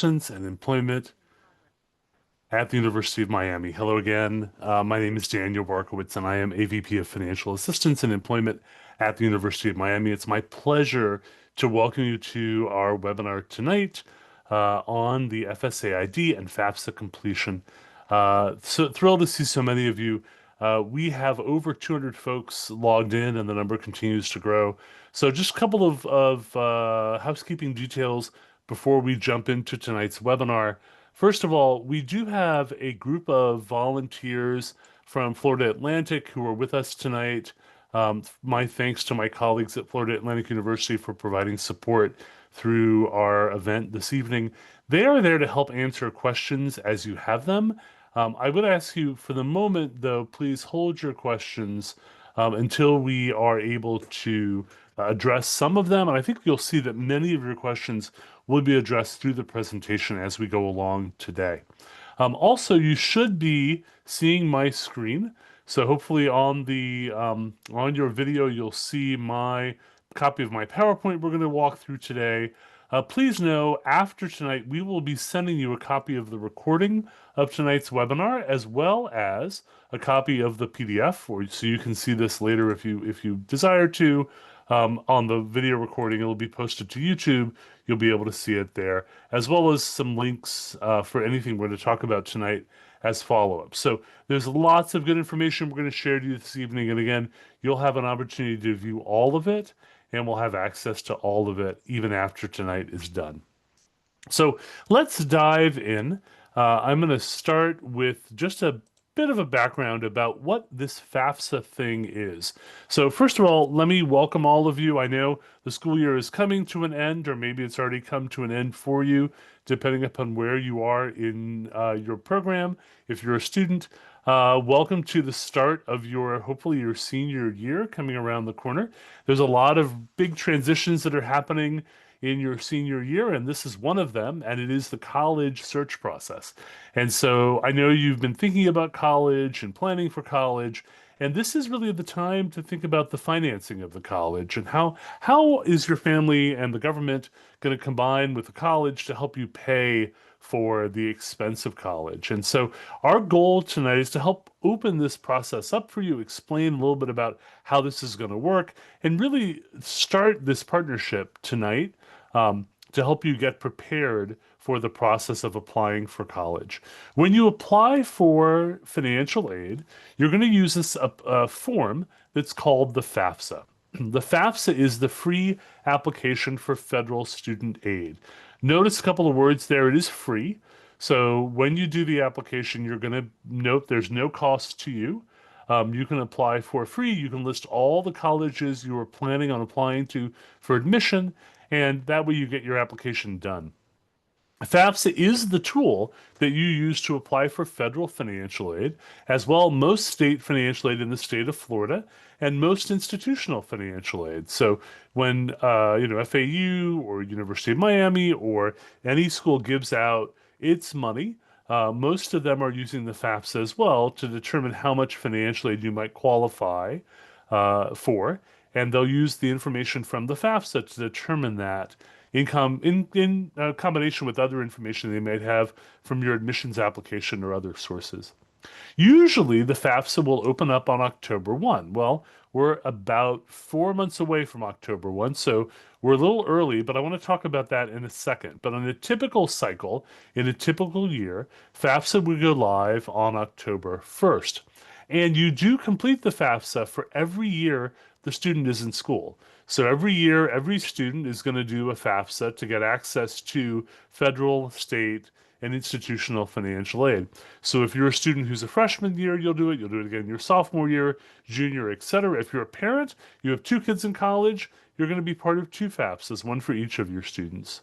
Assistance and Employment at the University of Miami. Hello again. My name is Daniel Barkowitz, and I am AVP of Financial Assistance and Employment at the University of Miami. It's my pleasure to welcome you to our webinar tonight on the FSA ID and FAFSA completion. So thrilled to see so many of you. We have over 200 folks logged in, and the number continues to grow. So just a couple of housekeeping details before we jump into tonight's webinar. First of all, we do have a group of volunteers from Florida Atlantic who are with us tonight. My thanks to my colleagues at Florida Atlantic University for providing support through our event this evening. They are there to help answer questions as you have them. I would ask you for the moment, though, please hold your questions until we are able to address some of them. And I think you'll see that many of your questions will be addressed through the presentation as we go along today. Also, you should be seeing my screen. So hopefully on your video, you'll see my copy of my PowerPoint we're going to walk through today. Please know, after tonight, we will be sending you a copy of the recording of tonight's webinar, as well as a copy of the PDF, so you can see this later if you desire to. On the video recording, it'll be posted to YouTube. You'll be able to see it there, as well as some links for anything we're going to talk about tonight as follow-up. So there's lots of good information we're going to share to you this evening. And again, you'll have an opportunity to view all of it, and we'll have access to all of it even after tonight is done. So let's dive in. I'm going to start with just a bit of a background about what this FAFSA thing is. So first of all, let me welcome all of you. I know the school year is coming to an end, or maybe it's already come to an end for you, depending upon where you are in your program. If you're a student, welcome to the start of hopefully your senior year coming around the corner. There's a lot of big transitions that are happening in your senior year, and this is one of them, and it is the college search process. And so I know you've been thinking about college and planning for college, and this is really the time to think about the financing of the college and how is your family and the government going to combine with the college to help you pay for the expense of college. And so our goal tonight is to help open this process up for you, explain a little bit about how this is going to work, and really start this partnership tonight to help you get prepared for the process of applying for college. When you apply for financial aid, you're going to use a form that's called the FAFSA. The FAFSA is the free application for federal student aid. Notice a couple of words there. It is free. So when you do the application, you're going to note there's no cost to you. You can apply for free. You can list all the colleges you are planning on applying to for admission, and that way you get your application done. FAFSA is the tool that you use to apply for federal financial aid, as well as most state financial aid in the state of Florida, and most institutional financial aid. So when FAU or University of Miami or any school gives out its money, most of them are using the FAFSA as well to determine how much financial aid you might qualify for, and they'll use the information from the FAFSA to determine that in combination with other information they might have from your admissions application or other sources. Usually the FAFSA will open up on October 1. Well, we're about 4 months away from October 1, so we're a little early, but I want to talk about that in a second. But on a typical cycle, in a typical year, FAFSA will go live on October 1st. And you do complete the FAFSA for every year the student is in school. So every year, every student is going to do a FAFSA to get access to federal, state, and institutional financial aid. So if you're a student who's a freshman year, you'll do it. You'll do it again your sophomore year, junior, etc. If you're a parent, you have 2 kids in college, you're going to be part of 2 FAFSAs, one for each of your students.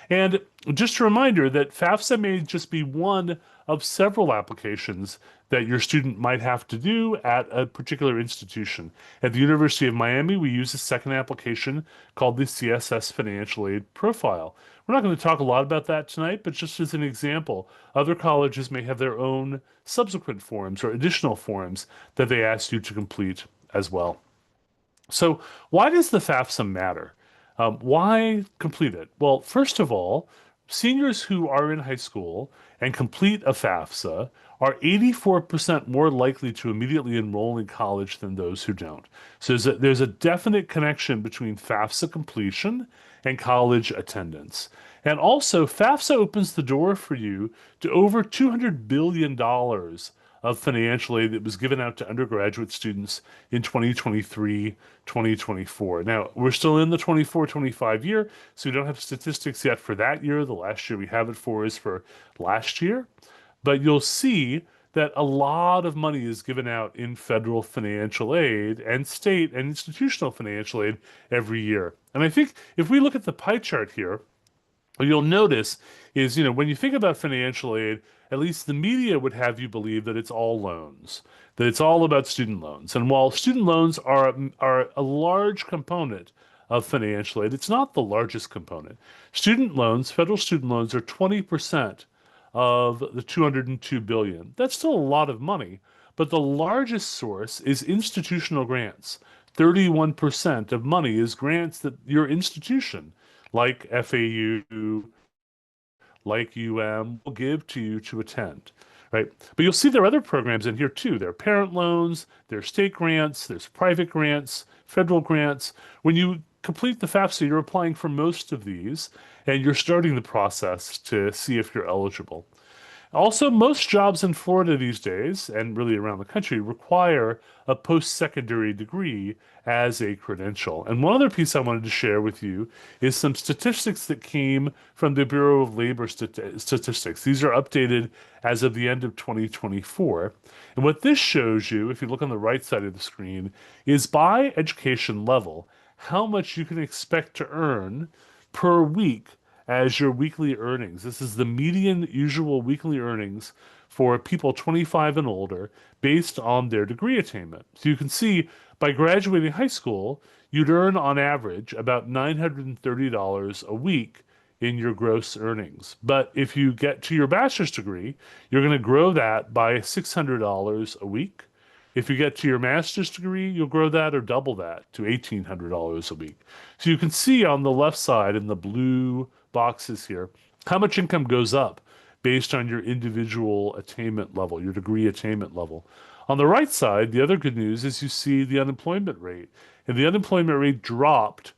And just a reminder that FAFSA may just be one of several applications that your student might have to do at a particular institution. At the University of Miami, we use a second application called the CSS Financial Aid Profile. We're not going to talk a lot about that tonight, but just as an example, other colleges may have their own subsequent forms or additional forms that they ask you to complete as well. So why does the FAFSA matter? Why complete it? Well, first of all, seniors who are in high school and complete a FAFSA are 84% more likely to immediately enroll in college than those who don't. So there's a definite connection between FAFSA completion and college attendance. And also, FAFSA opens the door for you to over $200 billion of financial aid that was given out to undergraduate students in 2023, 2024. Now, we're still in the 24-25 year, so we don't have statistics yet for that year. The last year we have it for is for last year. But you'll see that a lot of money is given out in federal financial aid and state and institutional financial aid every year. And I think if we look at the pie chart here, what you'll notice is, when you think about financial aid, at least the media would have you believe that it's all loans, that it's all about student loans. And while student loans are a large component of financial aid, it's not the largest component. Student loans, federal student loans, are 20% of the 202 billion. That's still a lot of money, but the largest source is institutional grants. 31% of money is grants that your institution, like FAU, like will give to you to attend, right? But you'll see there are other programs in here too. There are parent loans, there's state grants, there's private grants, federal grants. When you complete the FAFSA, you're applying for most of these, and you're starting the process to see if you're eligible. Also, most jobs in Florida these days, and really around the country, require a post-secondary degree as a credential. And one other piece I wanted to share with you is some statistics that came from the Bureau of Labor Statistics. These are updated as of the end of 2024. And what this shows you, if you look on the right side of the screen, is by education level, how much you can expect to earn per week as your weekly earnings. This is the median usual weekly earnings for people 25 and older based on their degree attainment. So you can see by graduating high school, you'd earn on average about $930 a week in your gross earnings. But if you get to your bachelor's degree, you're going to grow that by $600 a week. If you get to your master's degree, you'll grow that or double that to $1,800 a week. So you can see on the left side in the blue boxes here how much income goes up based on your individual attainment level, your degree attainment level. On the right side, the other good news is you see the unemployment rate. And the unemployment rate dropped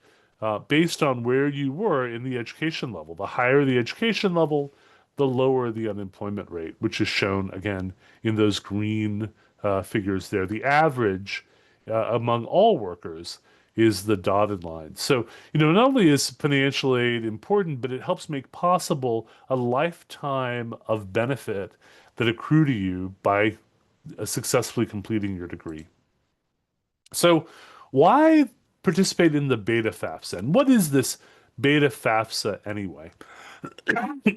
based on where you were in the education level. The higher the education level, the lower the unemployment rate, which is shown again in those green figures there. The average among all workers is the dotted line. So, not only is financial aid important, but it helps make possible a lifetime of benefit that accrue to you by successfully completing your degree. So, why participate in the beta FAFSA? And what is this beta FAFSA anyway?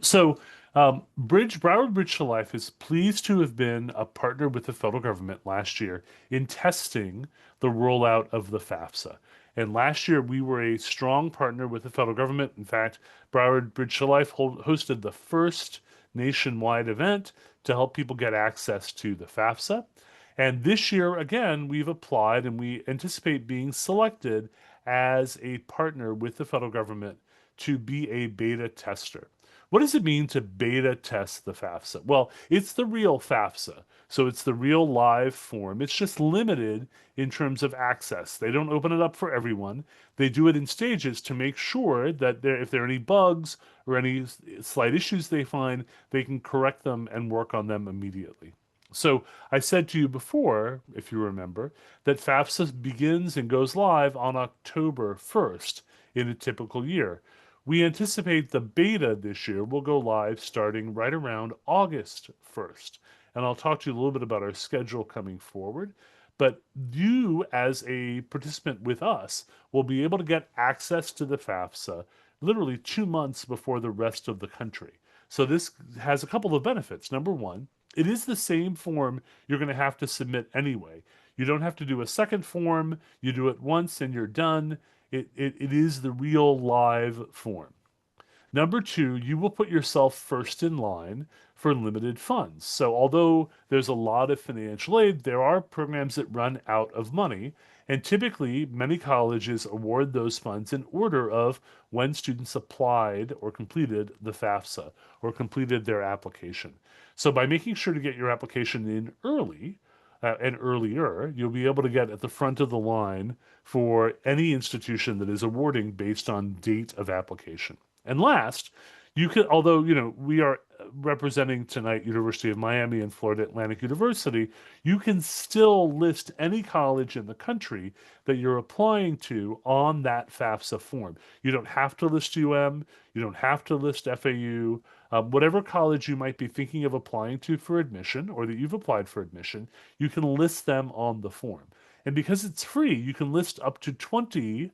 So, Broward Bridge to Life is pleased to have been a partner with the federal government last year in testing the rollout of the FAFSA. And last year, we were a strong partner with the federal government. In fact, Broward Bridge to Life hosted the first nationwide event to help people get access to the FAFSA. And this year, again, we've applied and we anticipate being selected as a partner with the federal government to be a beta tester. What does it mean to beta test the FAFSA? Well, it's the real FAFSA. So it's the real live form. It's just limited in terms of access. They don't open it up for everyone. They do it in stages to make sure that if there are any bugs or any slight issues they find, they can correct them and work on them immediately. So I said to you before, if you remember, that FAFSA begins and goes live on October 1st in a typical year. We anticipate the beta this year will go live starting right around August 1st. And I'll talk to you a little bit about our schedule coming forward. But you, as a participant with us, will be able to get access to the FAFSA literally 2 months before the rest of the country. So this has a couple of benefits. Number one, it is the same form you're going to have to submit anyway. You don't have to do a second form. You do it once and you're done. It is the real live form. Number two, you will put yourself first in line for limited funds. So although there's a lot of financial aid, there are programs that run out of money. And typically, many colleges award those funds in order of when students applied or completed the FAFSA or completed their application. So by making sure to get your application in early, and earlier, you'll be able to get at the front of the line for any institution that is awarding based on date of application. And last, you could, although, we are representing tonight University of Miami and Florida Atlantic University, you can still list any college in the country that you're applying to on that FAFSA form. You don't have to list UM, you don't have to list FAU. Whatever college you might be thinking of applying to for admission or that you've applied for admission, you can list them on the form. And because it's free, you can list up to 20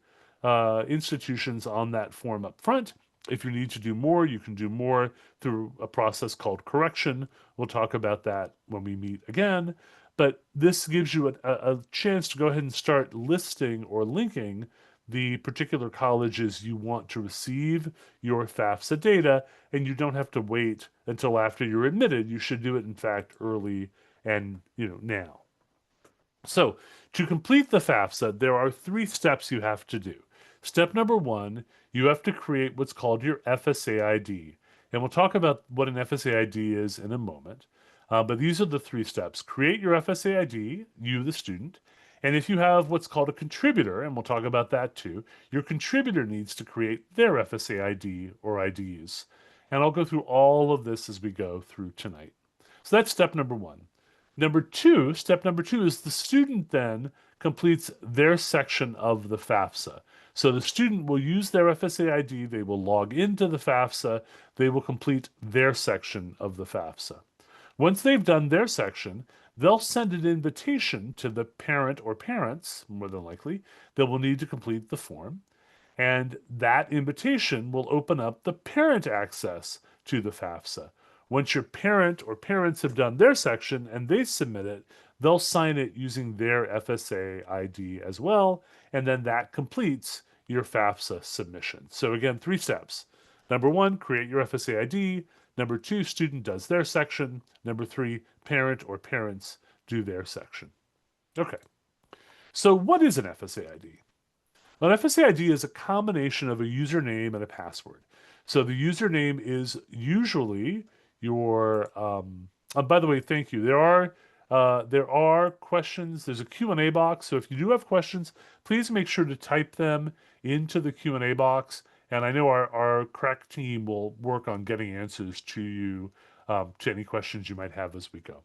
institutions on that form up front. If you need to do more, you can do more through a process called correction. We'll talk about that when we meet again. But this gives you a chance to go ahead and start listing or linking the particular colleges you want to receive your FAFSA data, and you don't have to wait until after you're admitted. You should do it, in fact, early and now. So, to complete the FAFSA, there are 3 steps you have to do. Step number 1, you have to create what's called your FSA ID. And we'll talk about what an FSA ID is in a moment. But these are the 3 steps. Create your FSA ID, you, the student. And if you have what's called a contributor, and we'll talk about that too, your contributor needs to create their FSA ID or IDs. And I'll go through all of this as we go through tonight. So that's step number 1. Step number two is the student then completes their section of the FAFSA. So the student will use their FSA ID, they will log into the FAFSA, they will complete their section of the FAFSA. Once they've done their section, they'll send an invitation to the parent or parents, more than likely, that will need to complete the form. And that invitation will open up the parent access to the FAFSA. Once your parent or parents have done their section and they submit it, they'll sign it using their FSA ID as well, and then that completes your FAFSA submission. So again, 3 steps. Number 1, create your FSA ID. Number 2, student does their section. Number 3, parent or parents do their section. Okay. So what is an FSA ID? Well, an FSA ID is a combination of a username and a password. So the username is usually your by the way, thank you. There are questions. There's a Q&A box. So if you do have questions, please make sure to type them into the Q&A box. And I know our crack team will work on getting answers to you to any questions you might have as we go.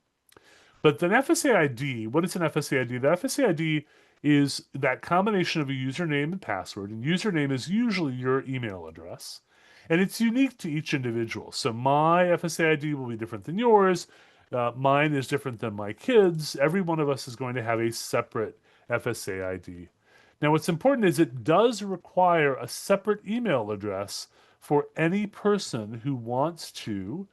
But an FSA ID, what is an FSA ID? The FSA ID is that combination of a username and password. And username is usually your email address. And it's unique to each individual. So my FSA ID will be different than yours. Mine is different than my kids. Every one of us is going to have a separate FSA ID. Now, what's important is it does require a separate email address for any person who wants to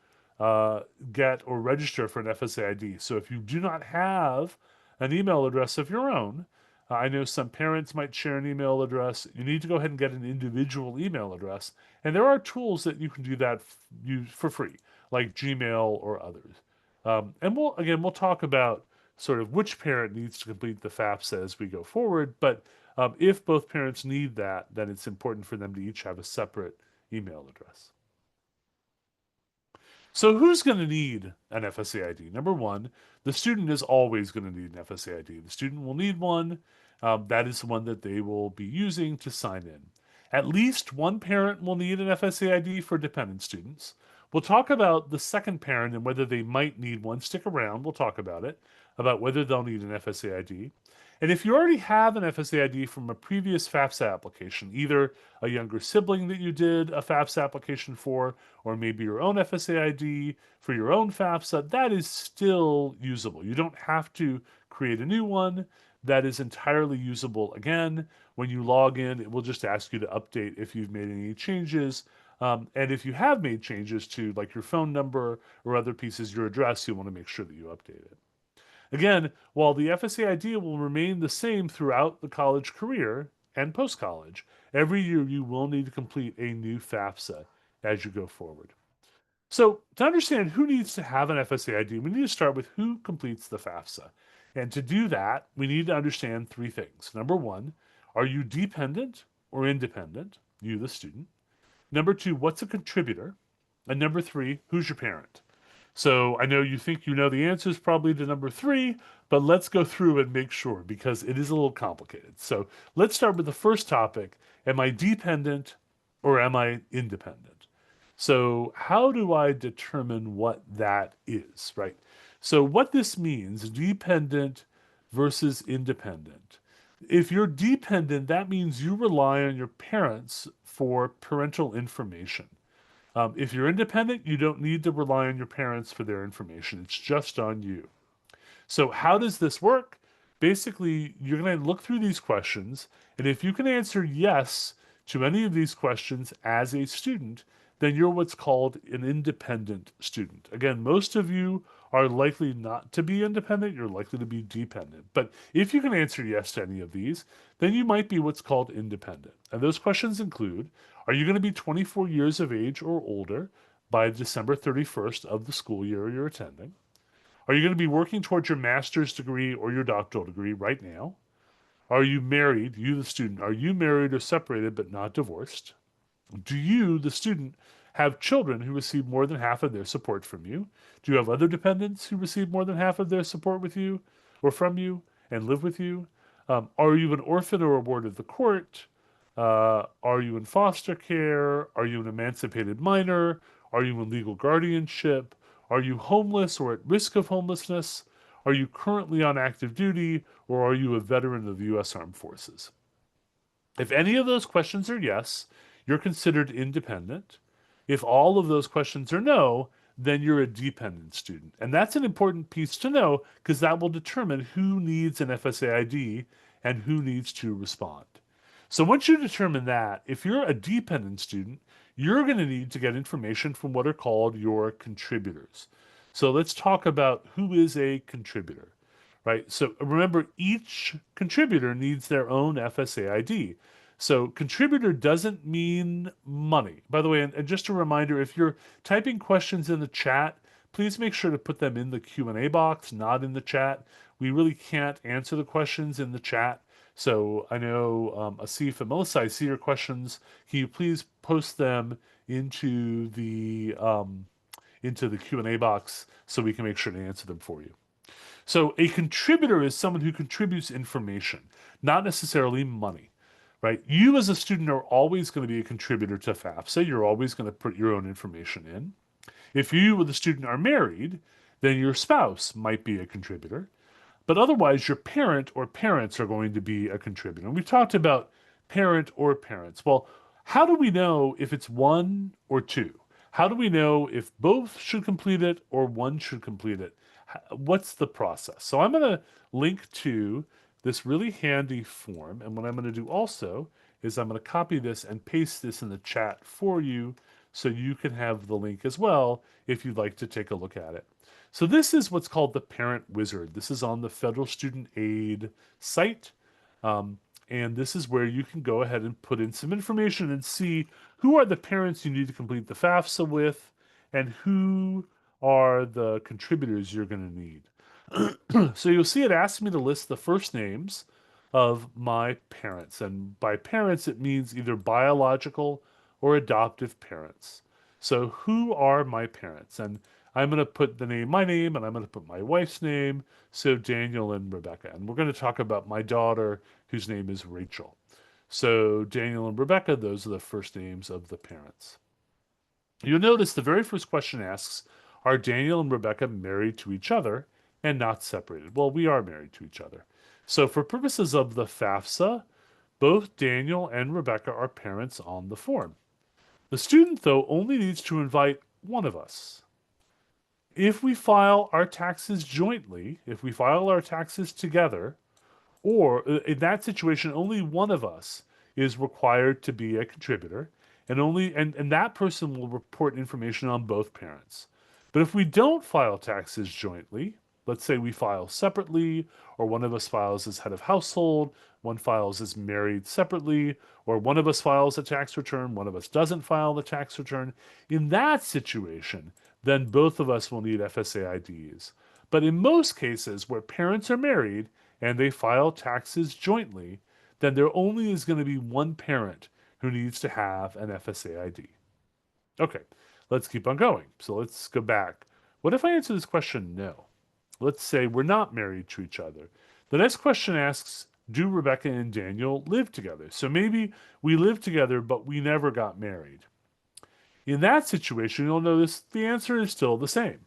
get or register for an FSA ID. So if you do not have an email address of your own, I know some parents might share an email address. You need to go ahead and get an individual email address. And there are tools that you can do that for free, like Gmail or others. And we'll talk about sort of which parent needs to complete the FAFSA as we go forward. But if both parents need that, then it's important for them to each have a separate email address. So who's going to need an FSA ID? Number 1, the student is always going to need an FSA ID. The student will need one. That is the one that they will be using to sign in. At least one parent will need an FSA ID for dependent students. We'll talk about the second parent and whether they might need one. Stick around. We'll talk about it, about whether they'll need an FSA ID. And if you already have an FSA ID from a previous FAFSA application, either a younger sibling that you did a FAFSA application for, or maybe your own FSA ID for your own FAFSA, that is still usable. You don't have to create a new one. That is entirely usable. Again, when you log in, it will just ask you to update if you've made any changes. And if you have made changes to like your phone number or other pieces, your address, you want to make sure that you update it. Again, while the FSA ID will remain the same throughout the college career and post-college, every year you will need to complete a new FAFSA as you go forward. So to understand who needs to have an FSA ID, we need to start with who completes the FAFSA. And to do that, we need to understand three things. Number one, are you dependent or independent? You, the student. Number two, what's a contributor? And number three, who's your parent? So I know you think you know the answers probably to number three, but let's go through and make sure because it is a little complicated. So let's start with the first topic. Am I dependent or am I independent? So how do I determine what that is, right? So what this means, dependent versus independent. If you're dependent, that means you rely on your parents for parental information. If you're independent, you don't need to rely on your parents for their information. It's just on you. So, how does this work? Basically, you're going to look through these questions, and if you can answer yes to any of these questions as a student, then you're what's called an independent student. Again, most of you are likely not to be independent, you're likely to be dependent. But if you can answer yes to any of these, then you might be what's called independent. And those questions include, are you going to be 24 years of age or older by December 31st of the school year you're attending? Are you going to be working towards your master's degree or your doctoral degree right now? Are you married, you the student, are you married or separated but not divorced? Do you, the student, have children who receive more than half of their support from you? Do you have other dependents who receive more than half of their support with you or from you and live with you? Are you an orphan or a ward of the court? Are you in foster care? Are you an emancipated minor? Are you in legal guardianship? Are you homeless or at risk of homelessness? Are you currently on active duty or are you a veteran of the U.S. Armed Forces? If any of those questions are yes, you're considered independent. If all of those questions are no, then you're a dependent student. And that's an important piece to know because that will determine who needs an FSA ID and who needs to respond. So once you determine that, if you're a dependent student, you're going to need to get information from what are called your contributors. So let's talk about who is a contributor, right? So remember, each contributor needs their own FSA ID. So contributor doesn't mean money. By the way, and just a reminder, if you're typing questions in the chat, please make sure to put them in the Q&A box, not in the chat. We really can't answer the questions in the chat. So I know Asif and Melissa, I see your questions. Can you please post them into the Q&A box so we can make sure to answer them for you? So a contributor is someone who contributes information, not necessarily money, right? You as a student are always going to be a contributor to FAFSA. You're always going to put your own information in. If you with a student are married, then your spouse might be a contributor. But otherwise, your parent or parents are going to be a contributor. And we talked about parent or parents. Well, how do we know if it's one or two? How do we know if both should complete it or one should complete it? What's the process? So I'm going to link to this really handy form. And what I'm going to do also is I'm going to copy this and paste this in the chat for you so you can have the link as well if you'd like to take a look at it. So this is what's called the Parent Wizard. This is on the Federal Student Aid site. And this is where you can go ahead and put in some information and see who are the parents you need to complete the FAFSA with and who are the contributors you're going to need. So you'll see it asks me to list the first names of my parents. And by parents, it means either biological or adoptive parents. So who are my parents? And I'm going to put the name, my name, and I'm going to put my wife's name, so Daniel and Rebecca. And we're going to talk about my daughter, whose name is Rachel. So Daniel and Rebecca, those are the first names of the parents. You'll notice the very first question asks, are Daniel and Rebecca married to each other and not separated? Well, we are married to each other. So for purposes of the FAFSA, both Daniel and Rebecca are parents on the form. The student, though, only needs to invite one of us. If we file our taxes jointly, if we file our taxes together, or in that situation, only one of us is required to be a contributor, and that person will report information on both parents. But if we don't file taxes jointly, let's say we file separately, or one of us files as head of household, one files as married separately, or one of us files a tax return, one of us doesn't file the tax return. In that situation, then both of us will need FSA IDs. But in most cases where parents are married and they file taxes jointly, then there only is going to be one parent who needs to have an FSA ID. Okay, let's keep on going. So let's go back. What if I answer this question no? Let's say we're not married to each other. The next question asks, do Rebecca and Daniel live together? So maybe we live together, but we never got married. In that situation, you'll notice the answer is still the same,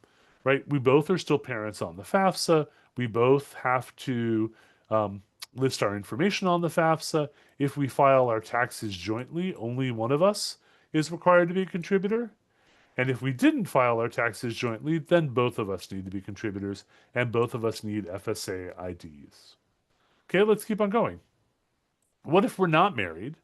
right? We both are still parents on the FAFSA. We both have to list our information on the FAFSA. If we file our taxes jointly, only one of us is required to be a contributor. And if we didn't file our taxes jointly, then both of us need to be contributors and both of us need FSA IDs. Okay, let's keep on going. What if we're not married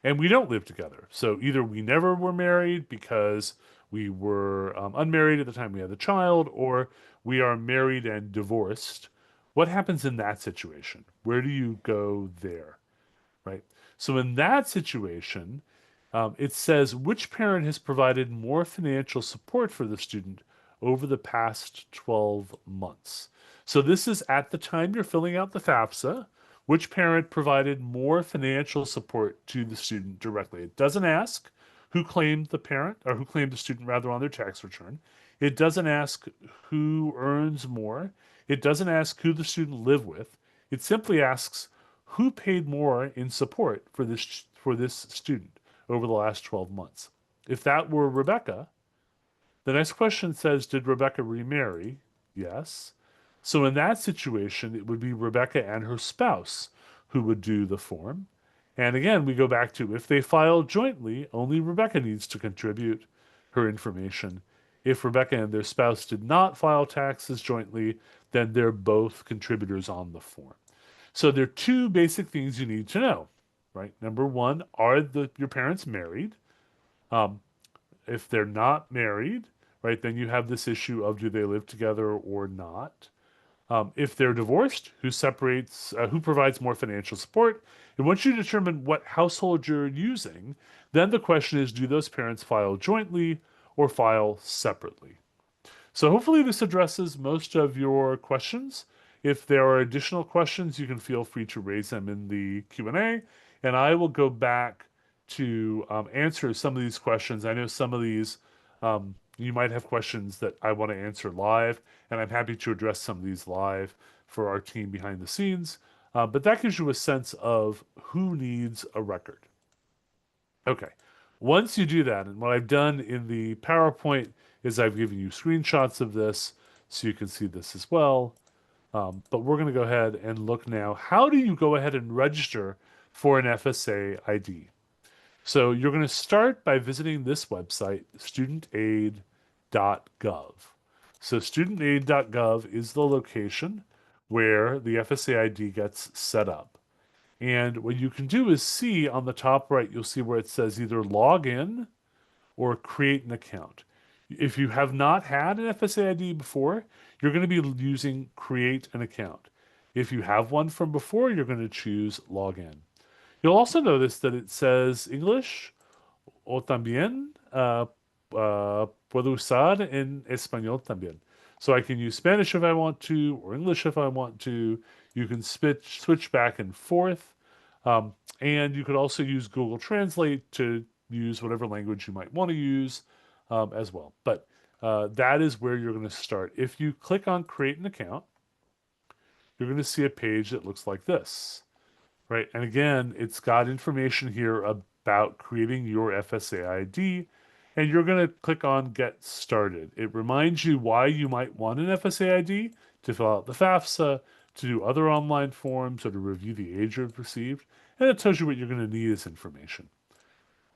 and we don't live together? So either we never were married because we were unmarried at the time we had the child, or we are married and divorced. What happens in that situation? Where do you go there, right? So in that situation, it says which parent has provided more financial support for the student over the past 12 months. So this is at the time you're filling out the FAFSA, which parent provided more financial support to the student directly. It doesn't ask who claimed the parent, or who claimed the student rather, on their tax return. It doesn't ask who earns more. It doesn't ask who the student lived with. It simply asks who paid more in support for this student over the last 12 months. If that were Rebecca, the next question says, did Rebecca remarry? Yes. So in that situation, it would be Rebecca and her spouse who would do the form. And again, we go back to if they file jointly, only Rebecca needs to contribute her information. If Rebecca and their spouse did not file taxes jointly, then they're both contributors on the form. So there are two basic things you need to know, right? Number one, are your parents married? If they're not married, right, then you have this issue of do they live together or not? If they're divorced, who provides more financial support? And once you determine what household you're using, then the question is, do those parents file jointly or file separately? So hopefully this addresses most of your questions. If there are additional questions, you can feel free to raise them in the Q&A, and I will go back to answer some of these questions. I know some of these you might have questions that I want to answer live, and I'm happy to address some of these live for our team behind the scenes. But that gives you a sense of who needs a record. Okay, once you do that, and what I've done in the PowerPoint is I've given you screenshots of this so you can see this as well. But we're going to go ahead and look now. How do you go ahead and register for an FSA ID? So you're going to start by visiting this website, studentaid.gov. So studentaid.gov is the location where the FSA ID gets set up. And what you can do is see on the top right, you'll see where it says either log in or create an account. If you have not had an FSA ID before, you're going to be using create an account. If you have one from before, you're going to choose log in. You'll also notice that it says English o también puedo usar en español también. So I can use Spanish if I want to, or English if I want to. You can switch back and forth. And you could also use Google Translate to use whatever language you might want to use as well. But that is where you're going to start. If you click on create an account, you're going to see a page that looks like this, right? And again, it's got information here about creating your FSA ID, and you're going to click on get started. It reminds you why you might want an FSA ID: to fill out the FAFSA, to do other online forms, or to review the age you've received. And it tells you what you're going to need as information.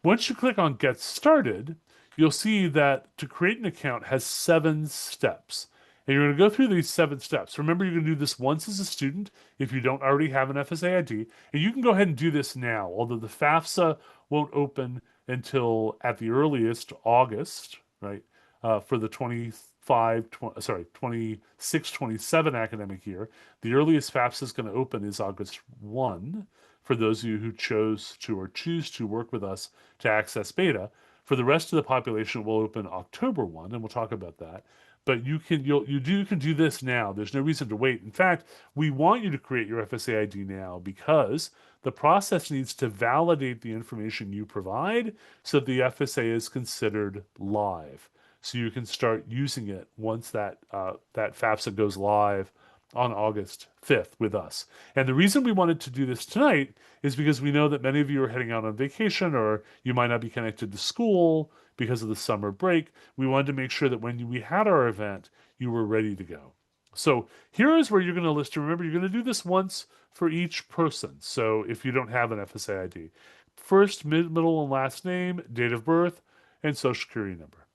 Once you click on get started, you'll see that to create an account has 7 steps. And you're going to go through these 7 steps. Remember, you're going to do this once as a student if you don't already have an FSA ID. And you can go ahead and do this now, although the FAFSA won't open until at the earliest August, right, for the 26-27 academic year. The earliest FAFSA is going to open is August 1 for those of you who chose to or choose to work with us to access beta. For the rest of the population, it will open October 1, and we'll talk about that. But you can do this now. There's no reason to wait. In fact, we want you to create your FSA ID now because the process needs to validate the information you provide so the FSA is considered live. So you can start using it once that FAFSA goes live on August 5th with us. And the reason we wanted to do this tonight is because we know that many of you are heading out on vacation or you might not be connected to school because of the summer break. We wanted to make sure that when we had our event, you were ready to go. So here is where you're going to list. Remember, you're going to do this once for each person. So if you don't have an FSA ID, first, middle, and last name, date of birth, and social security number.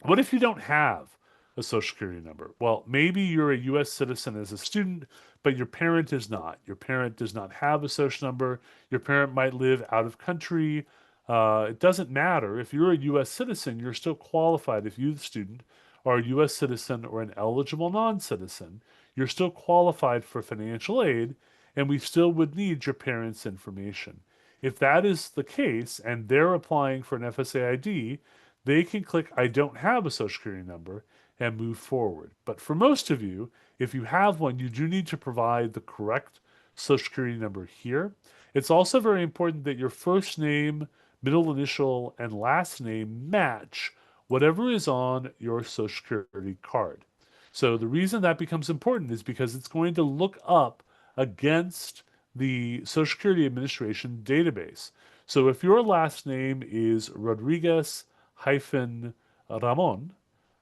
What if you don't have a social security number? Well, maybe you're a US citizen as a student, but your parent is not. Your parent does not have a social number. Your parent might live out of country. It doesn't matter. If you're a US citizen, you're still qualified. If you, the student, are a US citizen or an eligible non citizen, you're still qualified for financial aid, and we still would need your parents' information. If that is the case and they're applying for an FSA ID, they can click I don't have a social security number and move forward. But for most of you, if you have one, you do need to provide the correct social security number here. It's also very important that your first name, middle initial, and last name match whatever is on your social security card. So the reason that becomes important is because it's going to look up against the Social Security Administration database. So if your last name is Rodriguez hyphen Ramon,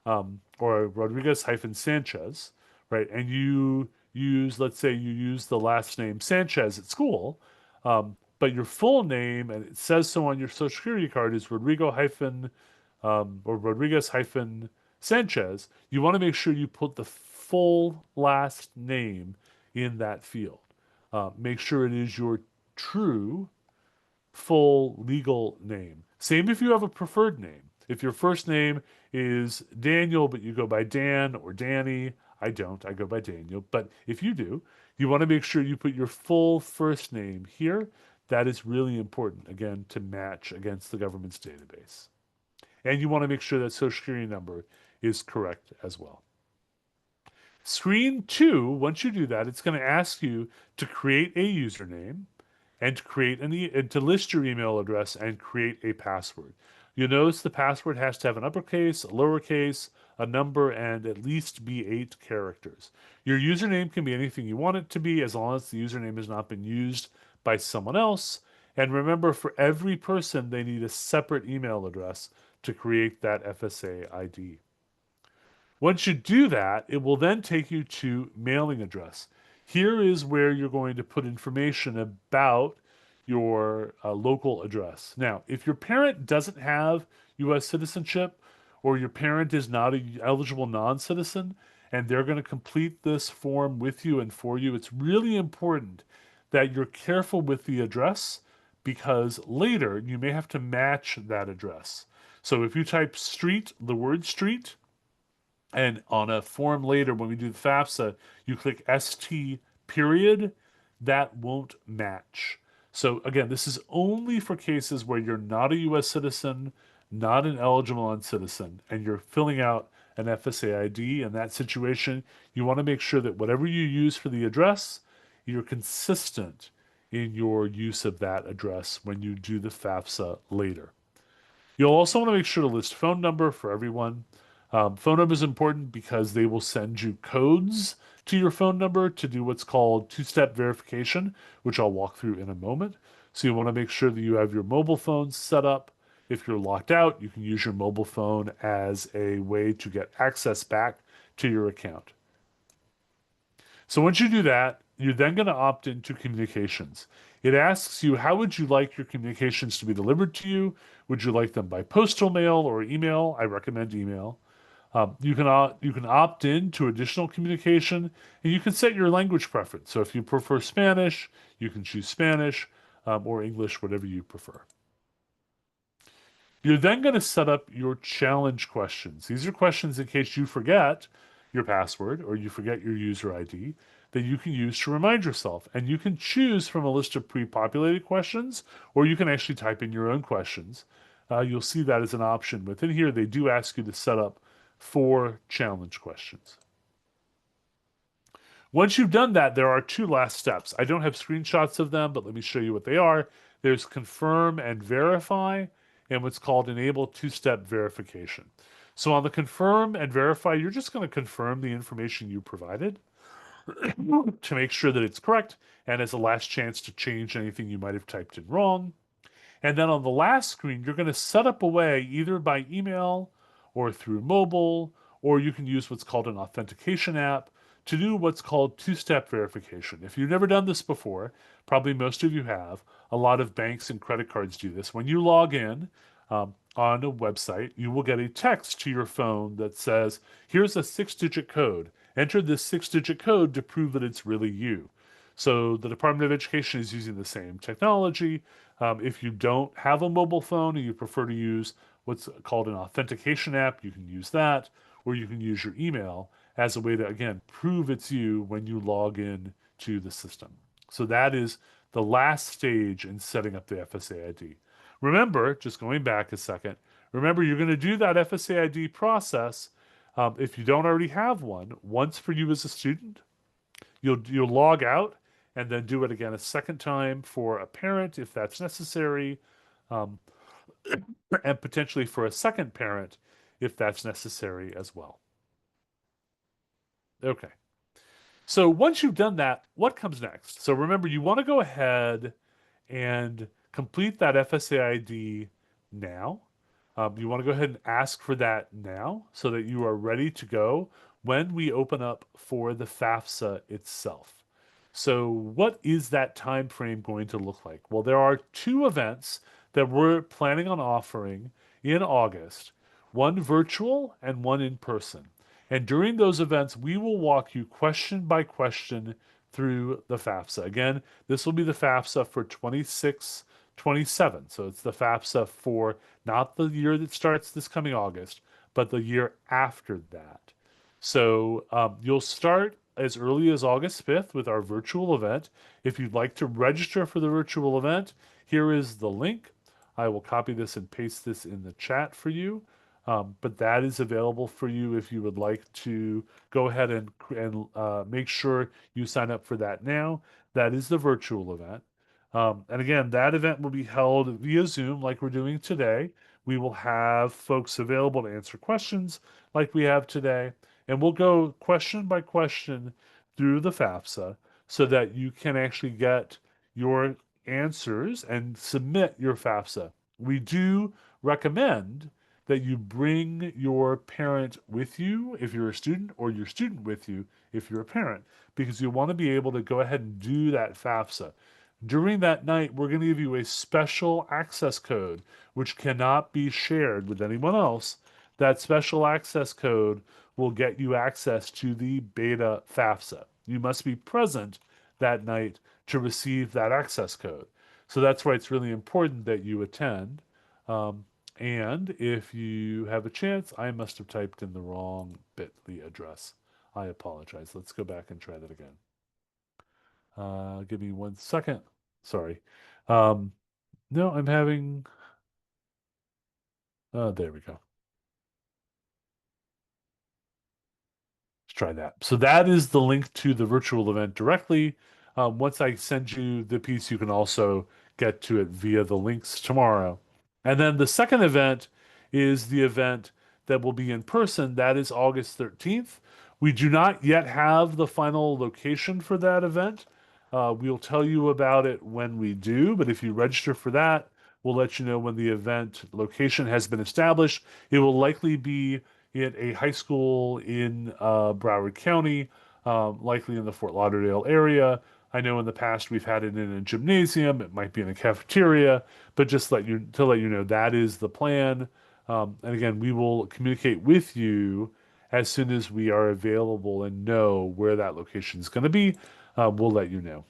or Rodriguez hyphen Sanchez, right? And you use, let's say you use the last name Sanchez at school, but your full name, and it says so on your social security card, is Rodrigo hyphen, or Rodriguez hyphen Sanchez. You want to make sure you put the full last name in that field. Make sure it is your true full legal name. Same if you have a preferred name. If your first name is Daniel, but you go by Dan or Danny, I don't, I go by Daniel. But if you do, you want to make sure you put your full first name here. That is really important, again, to match against the government's database. And you want to make sure that social security number is correct as well. Screen 2, once you do that, it's going to ask you to create a username and to list your email address and create a password. You'll notice the password has to have an uppercase, a lowercase, a number, and at least be 8 characters. Your username can be anything you want it to be as long as the username has not been used by someone else. And remember, for every person, they need a separate email address to create that FSA ID. Once you do that, it will then take you to mailing address. Here is where you're going to put information about your local address. Now, if your parent doesn't have U.S. citizenship or your parent is not an eligible non-citizen and they're going to complete this form with you and for you, it's really important that you're careful with the address because later you may have to match that address. So if you type street, the word street, and on a form later, when we do the FAFSA, you click ST period, that won't match. So again, this is only for cases where you're not a US citizen, not an eligible non-citizen, and you're filling out an FSA ID. In that situation, you want to make sure that whatever you use for the address, you're consistent in your use of that address when you do the FAFSA later. You'll also want to make sure to list phone number for everyone. Phone number is important because they will send you codes to your phone number to do what's called two-step verification, which I'll walk through in a moment. So you want to make sure that you have your mobile phone set up. If you're locked out, you can use your mobile phone as a way to get access back to your account. So once you do that, you're then going to opt into communications. It asks you, how would you like your communications to be delivered to you? Would you like them by postal mail or email? I recommend email. You can opt in to additional communication, and you can set your language preference. So if you prefer Spanish, you can choose Spanish or English, whatever you prefer. You're then going to set up your challenge questions. These are questions in case you forget your password or you forget your user ID that you can use to remind yourself. And you can choose from a list of pre-populated questions, or you can actually type in your own questions. you'll see that as an option. Within here, they do ask you to set up 4 challenge questions. Once you've done that, there are 2 last steps. I don't have screenshots of them, but let me show you what they are. There's confirm and verify, and what's called enable 2-step verification. So on the confirm and verify, you're just going to confirm the information you provided to make sure that it's correct and as a last chance to change anything you might have typed in wrong. And then on the last screen, you're going to set up a way either by email or through mobile, or you can use what's called an authentication app to do what's called 2-step verification. If you've never done this before, probably most of you have, a lot of banks and credit cards do this. When you log in on a website, you will get a text to your phone that says, here's a 6-digit code. Enter this 6-digit code to prove that it's really you. So the Department of Education is using the same technology. If you don't have a mobile phone and you prefer to use what's called an authentication app, you can use that, or you can use your email as a way to, again, prove it's you when you log in to the system. So that is the last stage in setting up the FSA ID. Remember, just going back a second, remember you're going to do that FSA ID process if you don't already have one, once for you as a student. You'll log out and then do it again a second time for a parent if that's necessary, um, and potentially for a second parent if that's necessary as well. Okay. So once you've done that, what comes next? So remember, you want to go ahead and complete that FSA ID now. You want to go ahead and ask for that now so that you are ready to go when we open up for the FAFSA itself. So what is that time frame going to look like? Well, there are 2 events that we're planning on offering in August, one virtual and one in person. And during those events, we will walk you question by question through the FAFSA. Again, this will be the FAFSA for 26-27. So it's the FAFSA for not the year that starts this coming August, but the year after that. So you'll start as early as August 5th with our virtual event. If you'd like to register for the virtual event, here is the link. I will copy this and paste this in the chat for you. But that is available for you if you would like to go ahead and make sure you sign up for that now. That is the virtual event. And again, that event will be held via Zoom like we're doing today. We will have folks available to answer questions like we have today. And we'll go question by question through the FAFSA so that you can actually get your answers and submit your FAFSA. We do recommend that you bring your parent with you if you're a student, or your student with you if you're a parent, because you want to be able to go ahead and do that FAFSA. During that night, we're going to give you a special access code, which cannot be shared with anyone else. That special access code will get you access to the beta FAFSA. You must be present that night to receive that access code. So that's why it's really important that you attend. And if you have a chance, I must have typed in the wrong bit.ly address. I apologize. Let's go back and try that again. Give me 1 second. Sorry. No, I'm having... there we go. Let's try that. So that is the link to the virtual event directly. Once I send you the piece, you can also get to it via the links tomorrow. And then the second event is the event that will be in person. That is August 13th. We do not yet have the final location for that event. We'll tell you about it when we do, but if you register for that, we'll let you know when the event location has been established. It will likely be at a high school in Broward County, likely in the Fort Lauderdale area. I know in the past we've had it in a gymnasium. It might be in a cafeteria, but just to let you know that is the plan. And again, we will communicate with you as soon as we are available and know where that location is going to be. We'll let you know.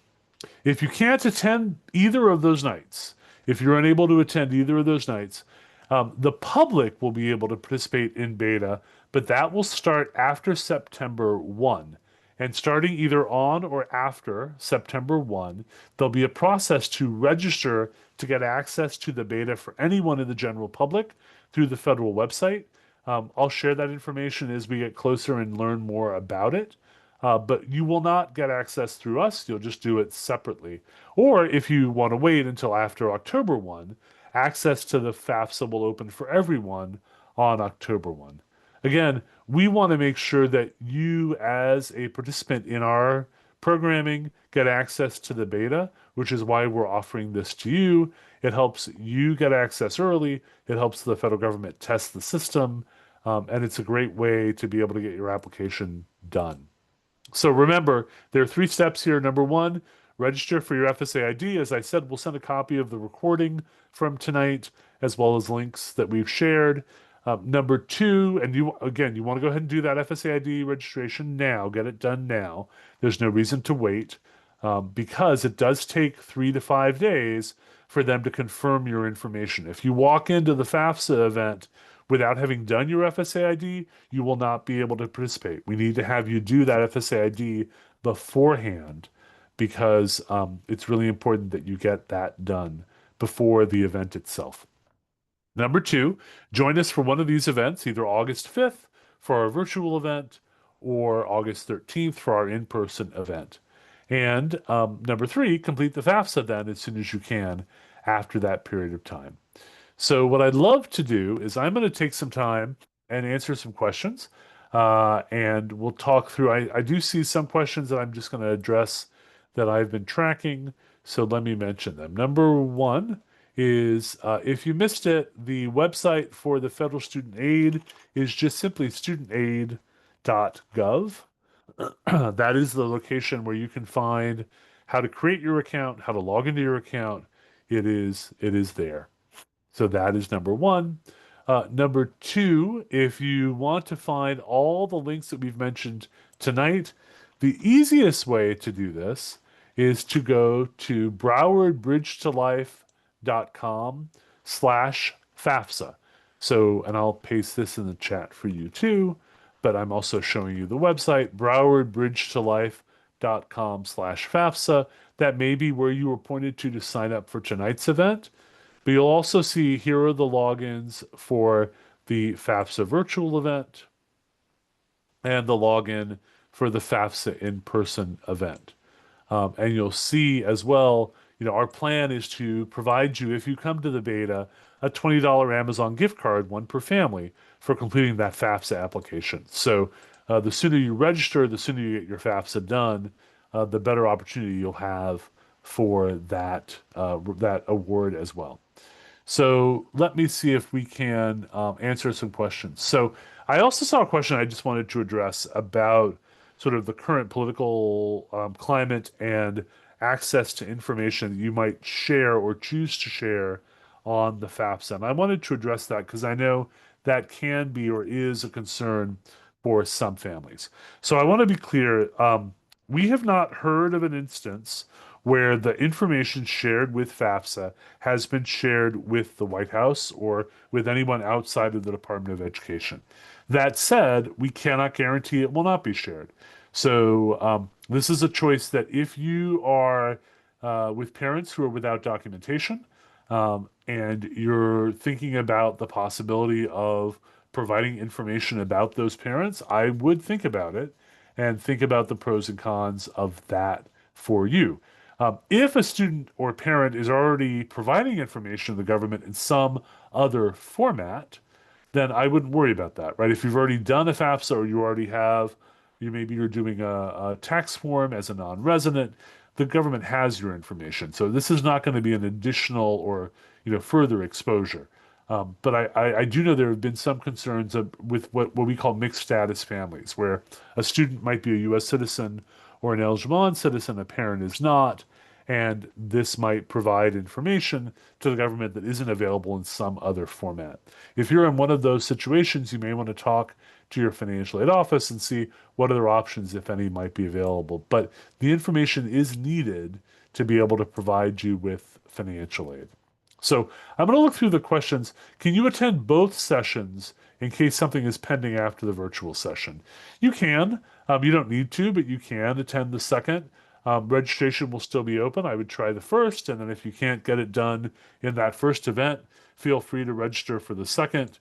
If you can't attend either of those nights, if you're unable to attend either of those nights, the public will be able to participate in beta, but that will start after September 1. And starting either on or after September 1, there'll be a process to register to get access to the beta for anyone in the general public through the federal website. I'll share that information as we get closer and learn more about it. But you will not get access through us. You'll just do it separately. Or if you want to wait until after October 1, access to the FAFSA will open for everyone on October 1. Again, we want to make sure that you, as a participant in our programming, get access to the beta, which is why we're offering this to you. It helps you get access early. It helps the federal government test the system. And it's a great way to be able to get your application done. So remember, there are 3 steps here. Number 1, register for your FSA ID. As I said, we'll send a copy of the recording from tonight, as well as links that we've shared. Number 2, and you want to go ahead and do that FSA ID registration now. Get it done now. There's no reason to wait, because it does take 3 to 5 days for them to confirm your information. If you walk into the FAFSA event without having done your FSA ID, you will not be able to participate. We need to have you do that FSA ID beforehand, because it's really important that you get that done before the event itself. Number 2, join us for one of these events, either August 5th for our virtual event or August 13th for our in-person event. And number 3, complete the FAFSA then as soon as you can after that period of time. So what I'd love to do is I'm going to take some time and answer some questions, and we'll talk through. I do see some questions that I'm just going to address that I've been tracking, so let me mention them. Number 1 is, if you missed it, the website for the federal student aid is just simply studentaid.gov. That is the location where you can find how to create your account, how to log into your account. It is there. So that is number 1. Number 2, if you want to find all the links that we've mentioned tonight, the easiest way to do this is to go to browardbridgetoLife.com/FAFSA. So, and I'll paste this in the chat for you too, but I'm also showing you the website, browardbridgetoLife.com/FAFSA. That may be where you were pointed to sign up for tonight's event. But you'll also see here are the logins for the FAFSA virtual event and the login for the FAFSA in-person event. And you'll see as well, our plan is to provide you, if you come to the beta, a $20 Amazon gift card, one per family, for completing that FAFSA application. So the sooner you register, the sooner you get your FAFSA done, the better opportunity you'll have for that award as well. So let me see if we can answer some questions. So I also saw a question I just wanted to address about sort of the current political climate and access to information that you might share or choose to share on the FAFSA. And I wanted to address that because I know that can be or is a concern for some families. So I want to be clear, we have not heard of an instance where the information shared with FAFSA has been shared with the White House or with anyone outside of the Department of Education. That said, we cannot guarantee it will not be shared. So this is a choice that if you are with parents who are without documentation, and you're thinking about the possibility of providing information about those parents, I would think about it and think about the pros and cons of that for you. If a student or parent is already providing information to the government in some other format, then I wouldn't worry about that, right? If you've already done a FAFSA or you already have, maybe you're doing a tax form as a non-resident, the government has your information. So this is not going to be an additional or further exposure. But I do know there have been some concerns with what we call mixed status families, where a student might be a U.S. citizen or an eligible non-citizen, a parent is not, and this might provide information to the government that isn't available in some other format. If you're in one of those situations, you may want to talk to your financial aid office and see what other options, if any, might be available. But the information is needed to be able to provide you with financial aid. So I'm going to look through the questions. Can you attend both sessions in case something is pending after the virtual session. You can, you don't need to, but you can attend the second. Registration will still be open. I would try the first, and then if you can't get it done in that first event, feel free to register for the second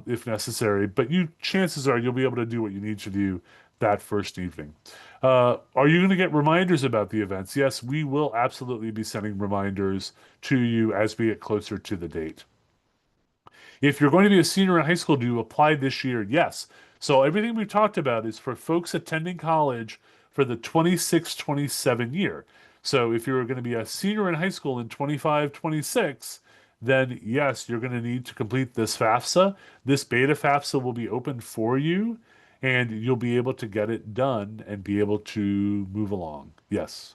if necessary. But chances are you'll be able to do what you need to do that first evening. Are you going to get reminders about the events? Yes, we will absolutely be sending reminders to you as we get closer to the date. If you're going to be a senior in high school, do you apply this year? Yes. So everything we've talked about is for folks attending college for the 26-27 year. So if you're going to be a senior in high school in 25-26, then yes, you're going to need to complete this FAFSA. This beta FAFSA will be open for you, and you'll be able to get it done and be able to move along. Yes.